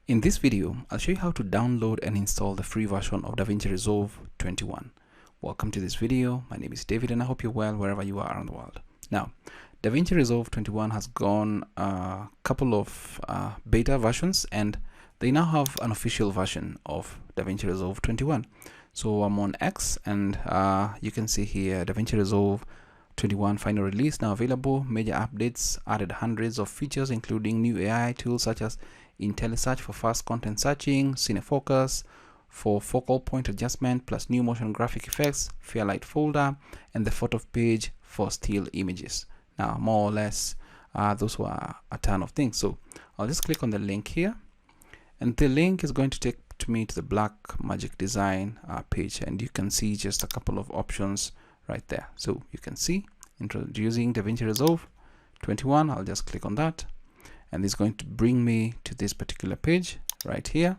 In this video, I'll show you how to download and install the free version of DaVinci Resolve 21. Welcome to this video. My name is David and I hope you're well wherever you are around the world. Now, DaVinci Resolve 21 has gone a couple of beta versions and they now have an official version of DaVinci Resolve 21. So I'm on X and you can see here DaVinci Resolve 21 final release now available. Major updates added hundreds of features including new AI tools such as IntelliSearch for fast content searching, CineFocus for focal point adjustment, plus new motion graphic effects, Fairlight folder, and the photo page for still images. Now, more or less, those were a ton of things. So I'll just click on the link here, and the link is going to take me to the Black Magic Design page, and you can see just a couple of options right there. So you can see introducing DaVinci Resolve 21. I'll just click on that, and it's going to bring me to this particular page right here,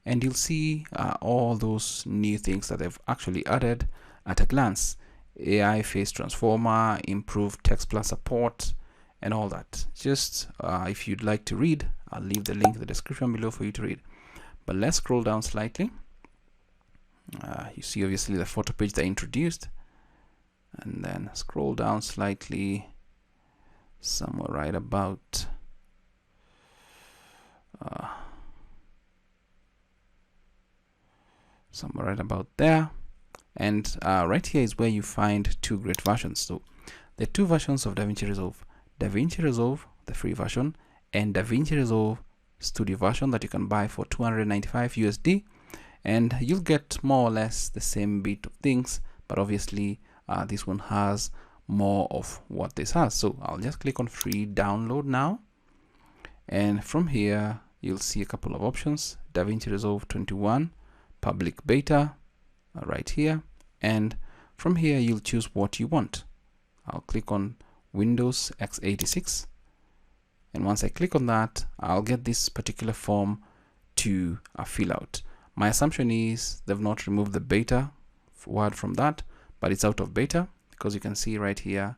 and you'll see all those new things that they've actually added at a glance. AI face transformer, improved text plus support, and all that. Just if you'd like to read, I'll leave the link in the description below for you to read. But let's scroll down slightly. You see obviously the photo page they introduced, and then scroll down slightly somewhere right about there, and right here is where you find two great versions. So there are two versions of DaVinci Resolve: DaVinci Resolve, the free version, and DaVinci Resolve Studio version that you can buy for 295 USD, and you'll get more or less the same bit of things, but obviously this one has more of what this has. So I'll just click on free download now, and from here you'll see a couple of options: DaVinci Resolve 21 public beta right here, and from here you'll choose what you want. I'll click on Windows x86, and once I click on that, I'll get this particular form to fill out. My assumption is they've not removed the beta word from that, but it's out of beta because you can see right here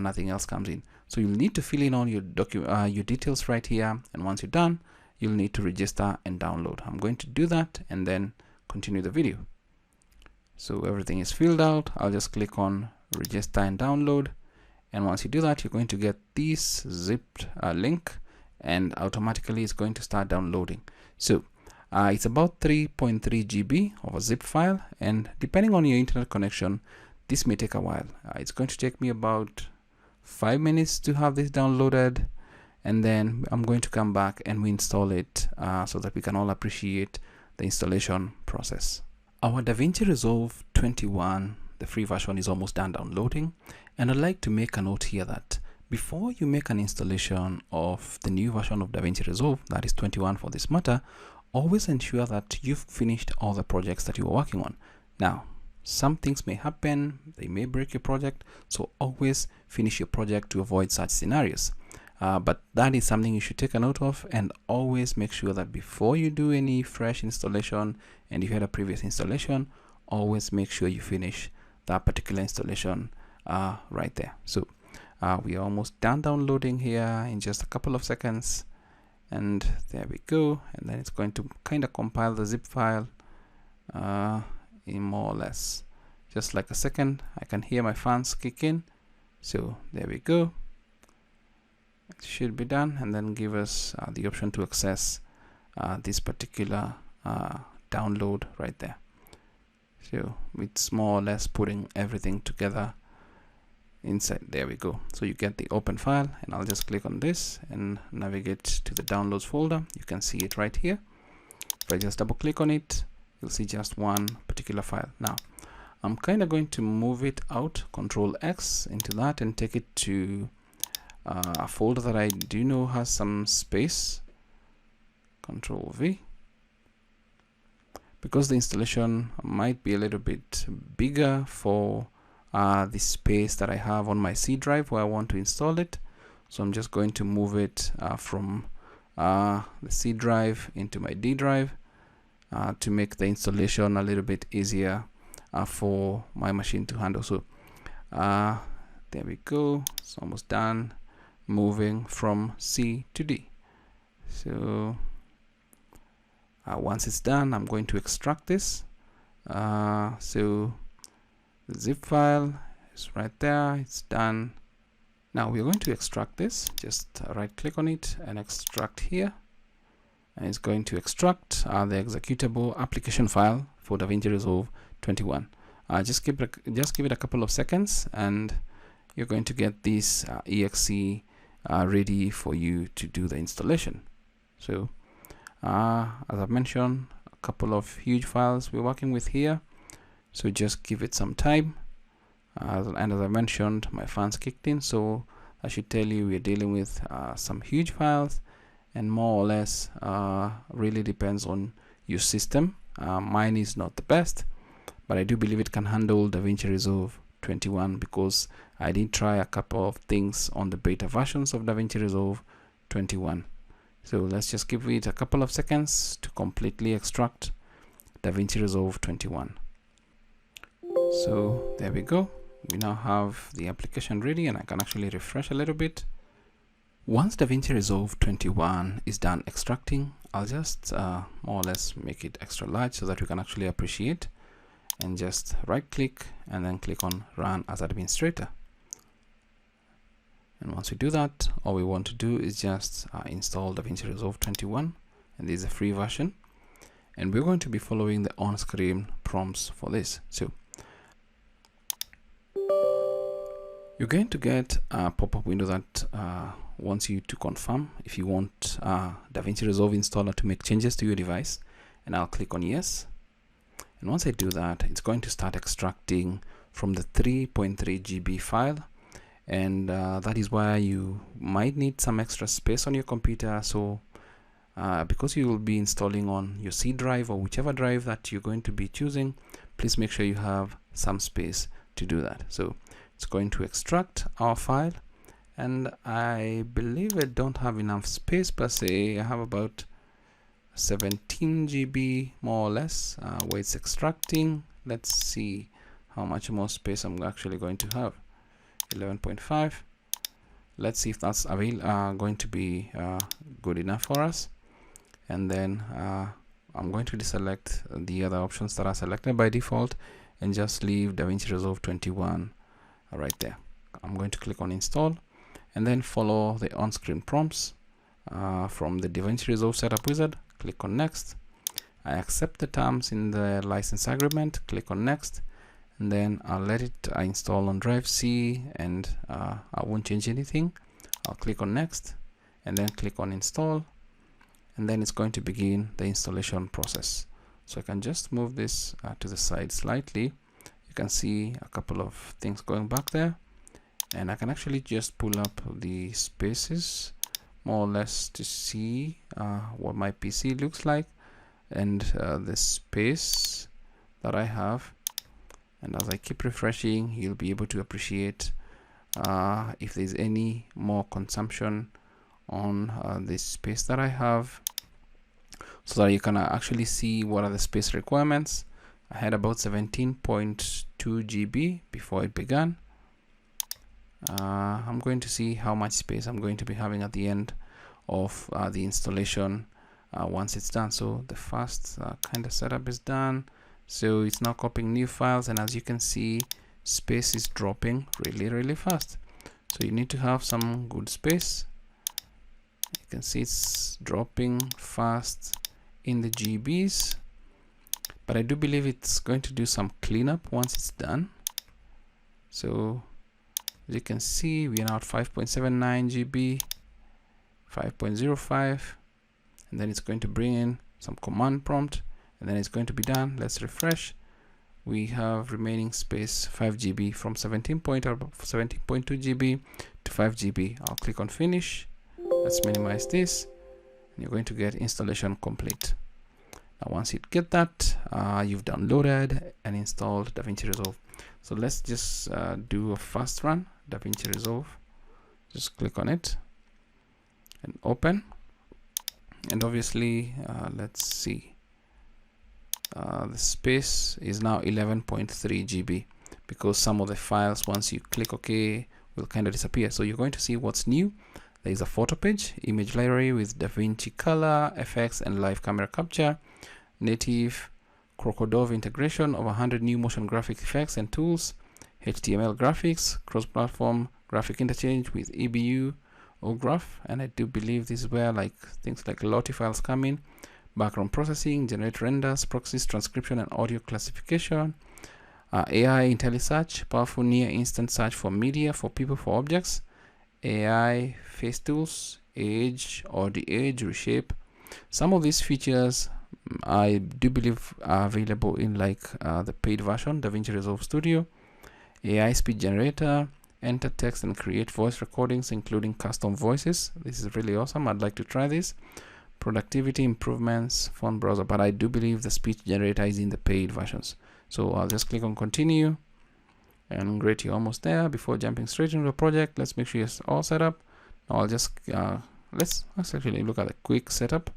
nothing else comes in. So you'll need to fill in all your details right here, and once you're done, you'll need to register and download. I'm going to do that and then continue the video. So everything is filled out. I'll just click on register and download, and once you do that, you're going to get this zipped link, and automatically it's going to start downloading. So it's about 3.3 GB of a zip file, and depending on your internet connection, this may take a while. It's going to take me about 5 minutes to have this downloaded, and then I'm going to come back and we install it so that we can all appreciate the installation process. Our DaVinci Resolve 21, the free version, is almost done downloading, and I'd like to make a note here that before you make an installation of the new version of DaVinci Resolve, that is 21 for this matter, always ensure that you've finished all the projects that you are working on. Now, some things may happen, they may break your project, so always finish your project to avoid such scenarios. But that is something you should take a note of, and always make sure that before you do any fresh installation, and if you had a previous installation, always make sure you finish that particular installation right there. So we are almost done downloading here in just a couple of seconds, and there we go. And then it's going to kind of compile the zip file in more or less just like a second. I can hear my fans kick in, so there we go. It should be done, and then give us the option to access this particular download right there. So it's more or less putting everything together inside. There we go. So you get the open file, and I'll just click on this and navigate to the downloads folder. You can see it right here. If I just double click on it, you'll see just one particular file. Now I'm kind of going to move it out, Control X into that, and take it to a folder that I do know has some space, Control V, because the installation might be a little bit bigger for the space that I have on my C drive where I want to install it. So I'm just going to move it from the C drive into my D drive to make the installation a little bit easier for my machine to handle. So there we go. It's almost done. Moving from C to D. So Once it's done, I'm going to extract this. So the zip file is right there. It's done. Now we're going to extract this. Just right click on it and extract here. And it's going to extract the executable application file for DaVinci Resolve 21. Just give it a couple of seconds, and you're going to get this exe ready for you to do the installation. So as I've mentioned, a couple of huge files we're working with here, so just give it some time. And as I mentioned, my fans kicked in, so I should tell you we're dealing with some huge files, and more or less really depends on your system. Mine is not the best, but I do believe it can handle DaVinci Resolve 21 because I did try a couple of things on the beta versions of DaVinci Resolve 21. So let's just give it a couple of seconds to completely extract DaVinci Resolve 21. So there we go. We now have the application ready, and I can actually refresh a little bit. Once DaVinci Resolve 21 is done extracting, I'll just more or less make it extra large so that we can actually appreciate, and just right click and then click on Run as Administrator. And once we do that, all we want to do is just install DaVinci Resolve 21, and this is a free version, and we're going to be following the on-screen prompts for this. So you're going to get a pop-up window that wants you to confirm if you want DaVinci Resolve installer to make changes to your device, and I'll click on yes. And once I do that, it's going to start extracting from the 3.3 GB file, and that is why you might need some extra space on your computer. So because you will be installing on your C drive or whichever drive that you're going to be choosing, please make sure you have some space to do that. So it's going to extract our file, and I believe I don't have enough space per se. I have about 17 GB more or less where it's extracting. Let's see how much more space I'm actually going to have. 11.5. Let's see if that's going to be good enough for us. And then I'm going to deselect the other options that are selected by default and just leave DaVinci Resolve 21 right there. I'm going to click on install and then follow the on-screen prompts from the DaVinci Resolve setup wizard. Click on next. I accept the terms in the license agreement. Click on next, and then I'll let it install on drive C, and I won't change anything. I'll click on next and then click on install, and then it's going to begin the installation process. So I can just move this to the side slightly. You can see a couple of things going back there, and I can actually just pull up the spaces more or less to see what my PC looks like and the space that I have. And as I keep refreshing, you'll be able to appreciate if there's any more consumption on this space that I have, so that you can actually see what are the space requirements. I had about 17.2 GB before it began. I'm going to see how much space I'm going to be having at the end of the installation once it's done. So the first kind of setup is done. So it's now copying new files, and as you can see, space is dropping really fast. So you need to have some good space. You can see it's dropping fast in the GBs, but I do believe it's going to do some cleanup once it's done. So as you can see, we are now at 5.79 GB, 5.05, and then it's going to bring in some command prompt, and then it's going to be done. Let's refresh. We have remaining space 5 GB from 17.2 GB to 5 GB. I'll click on finish. Let's minimize this, and you're going to get installation complete. Now once you get that, you've downloaded and installed DaVinci Resolve. So let's just do a fast run. DaVinci Resolve, just click on it and open, and obviously let's see, the space is now 11.3 GB because some of the files, once you click OK, will kind of disappear. So you're going to see what's new. There is a photo page, image library with DaVinci Color, FX, and live camera capture. native Crocodile integration of 100 new motion graphic effects and tools, HTML graphics, cross-platform graphic interchange with EBU or graph, and I do believe this is where like things like Lottie files come in, background processing, generate renders, proxies, transcription, and audio classification, AI IntelliSearch, powerful near instant search for media, for people, for objects, AI face tools, age or the age reshape. Some of these features I do believe are available in like the paid version, DaVinci Resolve Studio, AI speech generator, enter text and create voice recordings including custom voices. This is really awesome. I'd like to try this. Productivity improvements, font browser, but I do believe the speech generator is in the paid versions. So I'll just click on continue, and great, you're almost there. Before jumping straight into the project, let's make sure it's all set up. Now I'll just let's actually look at a quick setup.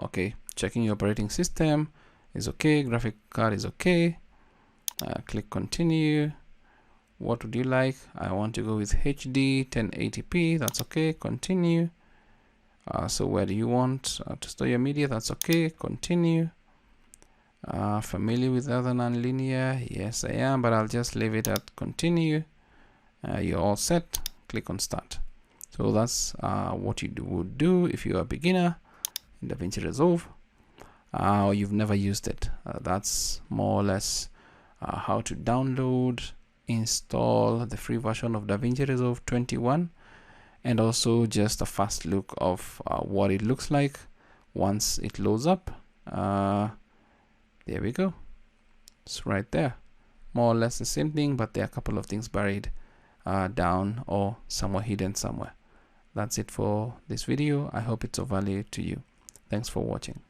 Okay, checking your operating system is okay, graphic card is okay. Click continue. What would you like? I want to go with HD 1080p. That's okay. Continue. So where do you want to store your media? That's okay. Continue. Familiar with other nonlinear? Yes, I am, but I'll just leave it at continue. You're all set. Click on start. So that's what you would do if you're a beginner in DaVinci Resolve, or you've never used it. That's more or less how to download, install the free version of DaVinci Resolve 21, and also just a fast look of what it looks like once it loads up. There we go. It's right there. More or less the same thing, but there are a couple of things buried down or somewhere hidden somewhere. That's it for this video. I hope it's of value to you. Thanks for watching.